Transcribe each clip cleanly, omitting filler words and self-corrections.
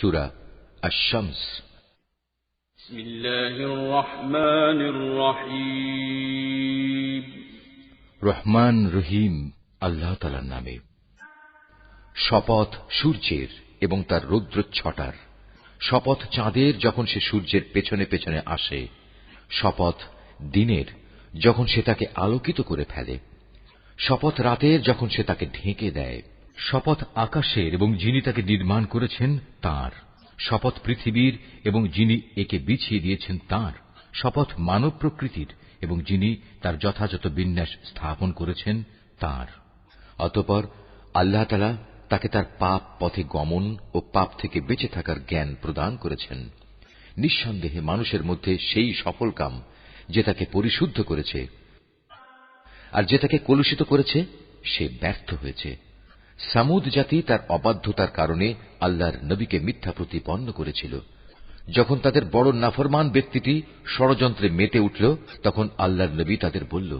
সূরা আশ-শামস। বিসমিল্লাহির রহমানির রহিম। রহমান রহিম আল্লাহ তাআলার নামে। শপথ সূর্যের এবং তার রৌদ্রচ্ছটার, শপথ চাঁদের যখন সে সূর্যের পেছনে পেছনে আসে, শপথ দিনের যখন সে তাকে আলোকিত করে ফেলে, শপথ রাতের যখন সে তাকে ঢেকে দেয়, শপথ আকাশের এবং যিনি তাকে নির্মাণ করেছেন তাঁর, শপথ পৃথিবীর এবং যিনি একে বিছিয়ে দিয়েছেন তাঁর, শপথ মানব প্রকৃতির এবং যিনি তার যথাযথ বিন্যাস স্থাপন করেছেন তাঁর। অতঃপর আল্লাহ তাআলা তাকে তার পাপ পথে গমন ও পাপ থেকে বেঁচে থাকার জ্ঞান প্রদান করেছেন। নিঃসন্দেহে মানুষের মধ্যে সেই সফল কাম যে তাকে পরিশুদ্ধ করেছে, আর যে তাকে কলুষিত করেছে সে ব্যর্থ হয়েছে। সামুদ জাতি তার অবাধ্যতার কারণে আল্লাহর নবীকে মিথ্যা প্রতিপন্ন করেছিল। যখন তাদের বড় নাফরমান ব্যক্তিটি ষড়যন্ত্রে মেতে উঠল, তখন আল্লাহর নবী তাদের বলল,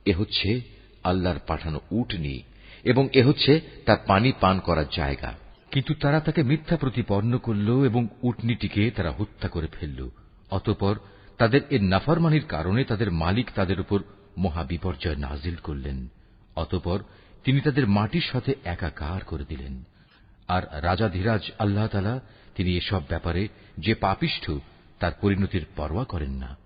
এ হচ্ছে আল্লাহর পাঠানো উটনী এবং এ হচ্ছে তার পানি পান করার জায়গা। কিন্তু তারা তাকে মিথ্যা প্রতিপন্ন করল এবং উটনীটিকে তারা হত্যা করে ফেলল। অতঃপর তাদের এ নাফরমানির কারণে তাদের মালিক তাদের উপর মহাবিপর্যয় নাজিল করলেন। অতঃপর তিনি তাদের মাটির সাথে একাকার করে দিলেন। আর রাজাধিরাজ আল্লাহ তাআলা, তিনি এসব ব্যাপারে যে পাপিষ্ঠ তার পরিণতির পরোয়া করেন না।